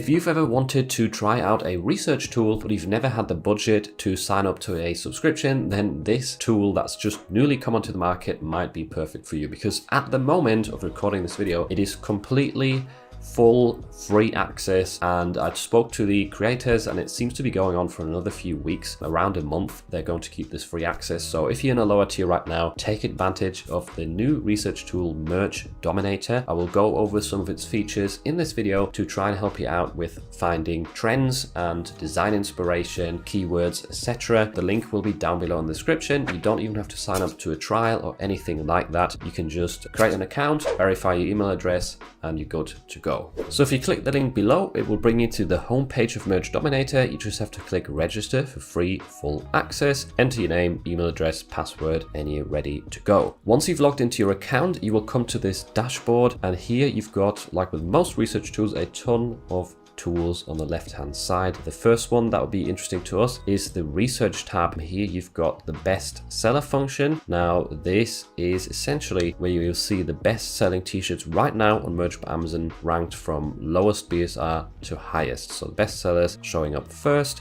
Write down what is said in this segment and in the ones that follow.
If you've ever wanted to try out a research tool, but you've never had the budget to sign up to a subscription, then this tool that's just newly come onto the market might be perfect for you, because at the moment of recording this video, it is completely full free access, and I spoke to the creators and it seems to be going on for another few weeks, around a month. They're going to keep this free access. So if you're in a lower tier right now, take advantage of the new research tool Merge Dominator. I will go over some of its features in this video to try and help you out with finding trends and design inspiration, keywords, etc. The link will be down below in the description. You don't even have to sign up to a trial or anything like that. You can just create an account, verify your email address, and you're good to go. So if you click the link below, it will bring you to the home page of Merge Dominator. You just have to click register for free full access, enter your name, email address, password, and you're ready to go. Once you've logged into your account, you will come to this dashboard, and here you've got, like with most research tools, a ton of tools on the left hand side. The first one that would be interesting to us is the research tab. Here you've got the best seller function. Now this is essentially where you'll see the best selling t-shirts right now on Merge by Amazon, ranked from lowest BSR to highest. So the best sellers showing up first.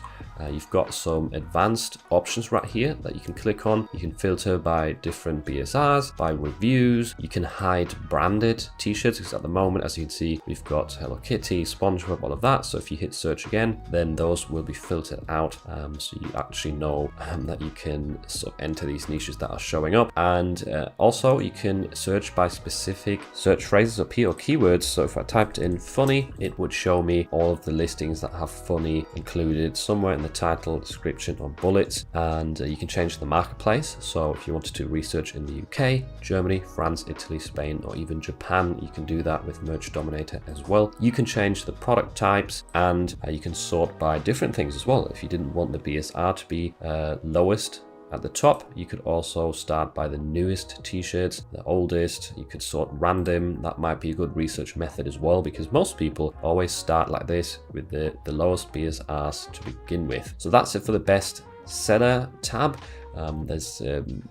You've got some advanced options right here that you can click on. You can filter by different BSRs, by reviews. You can hide branded t-shirts, because at the moment, as you can see, we've got Hello Kitty, SpongeBob, all of that. So if you hit search again, then those will be filtered out. So you actually know that you can sort of enter these niches that are showing up. And also you can search by specific search phrases up here or keywords. So if I typed in funny, it would show me all of the listings that have funny included somewhere in the title, description, or bullets. And you can change the marketplace. So if you wanted to research in the UK, Germany, France, Italy, Spain, or even Japan, you can do that with Merge Dominator as well. You can change the product types, and you can sort by different things as well. If you didn't want the BSR to be lowest at the top, you could also start by the newest t-shirts, the oldest. You could sort random. That might be a good research method as well, because most people always start like this with the lowest BSRs to begin with. So that's it for the best seller tab. There's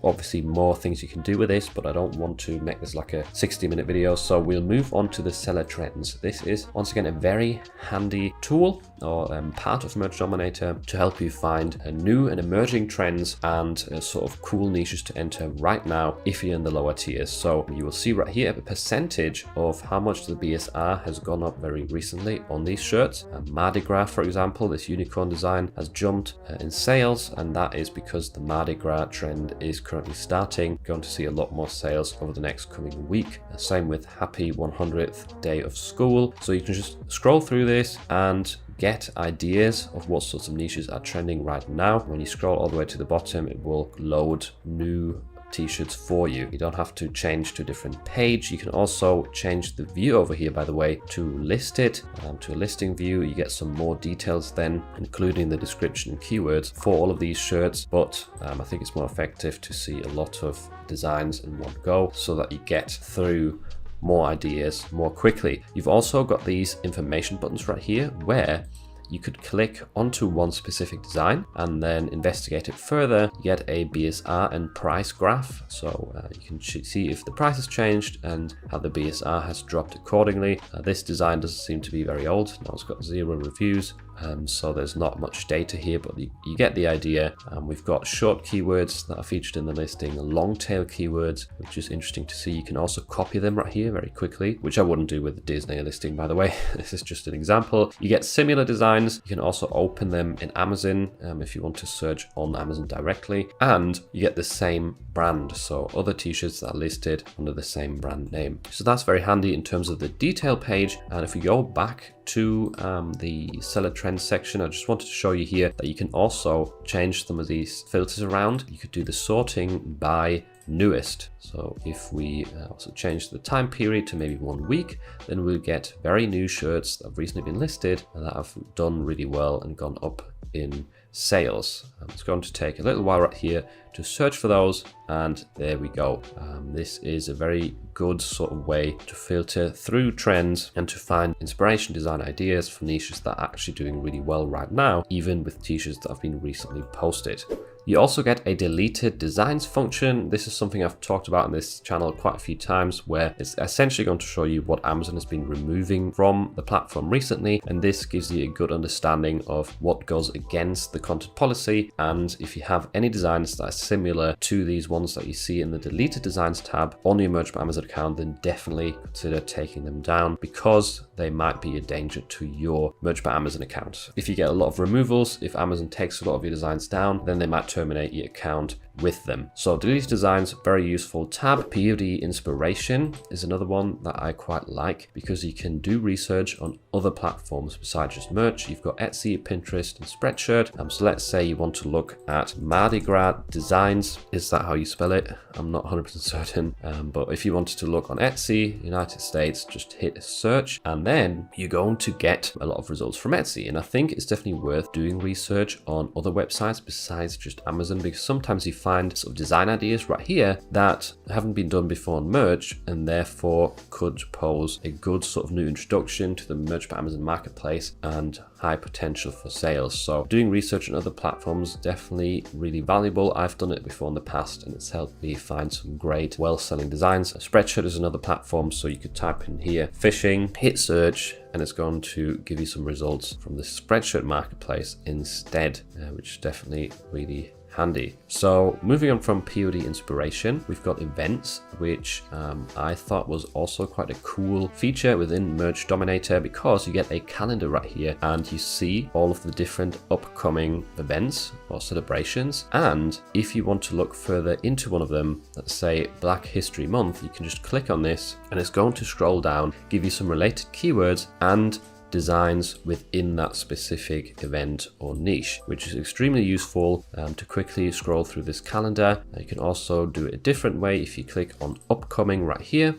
obviously more things you can do with this, but I don't want to make this like a 60-minute video, so we'll move on to the seller trends. This is once again a very handy tool or part of Merge Dominator to help you find new and emerging trends and sort of cool niches to enter right now if you're in the lower tiers. So you will see right here a percentage of how much the BSR has gone up very recently on these shirts. Mardi Gras, for example, this unicorn design has jumped in sales, and that is because the Mardi Gras trend is currently starting. Going to see a lot more sales over the next coming week. Same with Happy 100th Day of School. So you can just scroll through this and get ideas of what sorts of niches are trending right now. When you scroll all the way to the bottom, it will load new t-shirts for you. You don't have to change to a different page. You can also change the view over here, by the way, to list it to a listing view. You get some more details then, including the description and keywords for all of these shirts. But I think it's more effective to see a lot of designs in one go, so that you get through more ideas more quickly. You've also got these information buttons right here, where you could click onto one specific design and then investigate it further. You get a BSR and price graph, so you can see if the price has changed and how the BSR has dropped accordingly. This design doesn't seem to be very old. Now it's got 0 reviews. So there's not much data here, but you get the idea. We've got short keywords that are featured in the listing, long tail keywords, which is interesting to see. You can also copy them right here very quickly, which I wouldn't do with the Disney listing, by the way. This is just an example. You get similar designs. You can also open them in Amazon if you want to search on Amazon directly, and you get the same brand, so other t-shirts that are listed under the same brand name. So that's very handy in terms of the detail page. And if we go back to the seller trends section, I just wanted to show you here that you can also change some of these filters around. You could do the sorting by newest. So if we also change the time period to maybe 1 week, then we'll get very new shirts that have recently been listed and that have done really well and gone up in sales. It's going to take a little while right here to search for those, and there we go. This is a very good sort of way to filter through trends and to find inspiration design ideas for niches that are actually doing really well right now, even with t-shirts that have been recently posted. You also get a deleted designs function. This is something I've talked about on this channel quite a few times, where it's essentially going to show you what Amazon has been removing from the platform recently, and this gives you a good understanding of what goes against the content policy. And if you have any designs that are similar to these ones that you see in the deleted designs tab on your Merch by Amazon account, then definitely consider taking them down, because they might be a danger to your Merch by Amazon account. If you get a lot of removals, if Amazon takes a lot of your designs down, then they might terminate your account with them. So deleted designs, very useful tab. POD inspiration is another one that I quite like, because you can do research on other platforms besides just merch. You've got Etsy, Pinterest, and Spreadshirt. So let's say you want to look at Mardi Gras designs. Is that how you spell it? I'm not 100% certain. But if you wanted to look on Etsy, United States, just hit search, and then you're going to get a lot of results from Etsy. And I think it's definitely worth doing research on other websites besides just Amazon, because sometimes you find sort of design ideas right here that haven't been done before on merch, and therefore could pose a good sort of new introduction to the Merch by Amazon marketplace and high potential for sales. So doing research on other platforms, definitely really valuable. I've done it before in the past, and it's helped me find some great well-selling designs. Spreadshirt is another platform, so you could type in here fishing, hit search, and it's going to give you some results from the Spreadshirt marketplace instead, which is definitely really handy. So moving on from POD inspiration, we've got events, which I thought was also quite a cool feature within Merch Dominator, because you get a calendar right here and you see all of the different upcoming events or celebrations. And if you want to look further into one of them, let's say Black History Month, you can just click on this and it's going to scroll down, give you some related keywords and designs within that specific event or niche, which is extremely useful to quickly scroll through this calendar. You can also do it a different way. If you click on upcoming right here,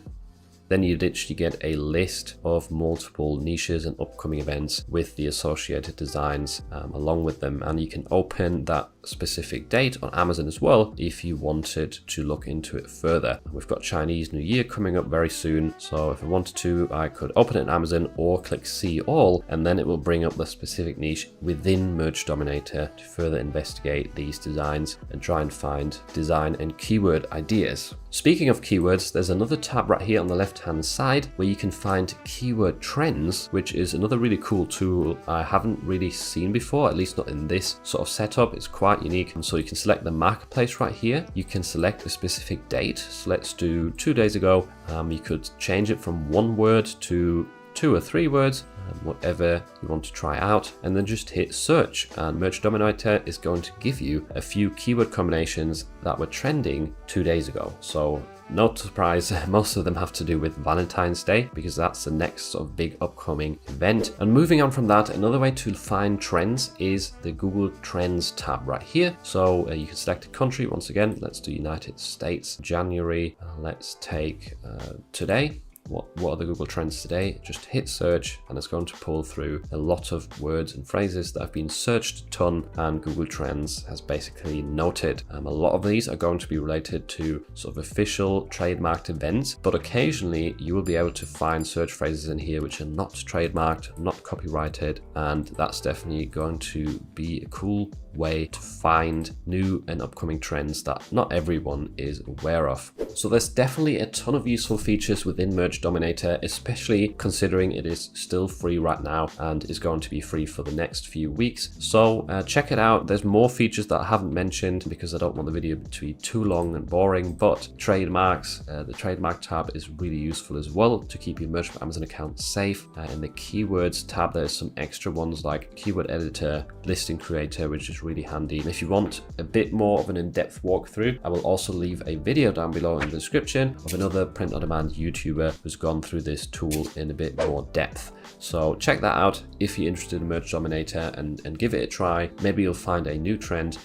then you literally get a list of multiple niches and upcoming events with the associated designs along with them. And you can open that specific date on Amazon as well if you wanted to look into it further. We've got Chinese New Year coming up very soon, so if I wanted to, I could open it in Amazon or click see all, and then it will bring up the specific niche within Merch Dominator to further investigate these designs and try and find design and keyword ideas. Speaking of keywords, there's another tab right here on the left hand side where you can find keyword trends, which is another really cool tool I haven't really seen before, at least not in this sort of setup. It's quite unique. And so you can select the marketplace right here. You can select a specific date. So let's do 2 days ago. You could change it from 1 word to 2 or 3 words, whatever you want to try out, and then just hit search, and Merch Dominator is going to give you a few keyword combinations that were trending 2 days ago. So no surprise, most of them have to do with Valentine's Day, because that's the next sort of big upcoming event. And moving on from that, another way to find trends is the Google Trends tab right here. So you can select a country. Once again, let's do United States, January. Let's take today. What are the Google Trends today? Just hit search and it's going to pull through a lot of words and phrases that have been searched a ton, and Google Trends has basically noted. A lot of these are going to be related to sort of official trademarked events, but occasionally you will be able to find search phrases in here which are not trademarked, not copyrighted, and that's definitely going to be a cool way to find new and upcoming trends that not everyone is aware of. So there's definitely a ton of useful features within Merch Dominator, especially considering it is still free right now and is going to be free for the next few weeks. So check it out. There's more features that I haven't mentioned because I don't want the video to be too long and boring, but trademarks, the trademark tab is really useful as well to keep your Merch by Amazon account safe. In the keywords tab, there's some extra ones like keyword editor, listing creator, which is really handy. And if you want a bit more of an in-depth walkthrough, I will also leave a video down below in the description of another print-on-demand YouTuber who's gone through this tool in a bit more depth. So check that out if you're interested in Merch Dominator and give it a try. Maybe you'll find a new trend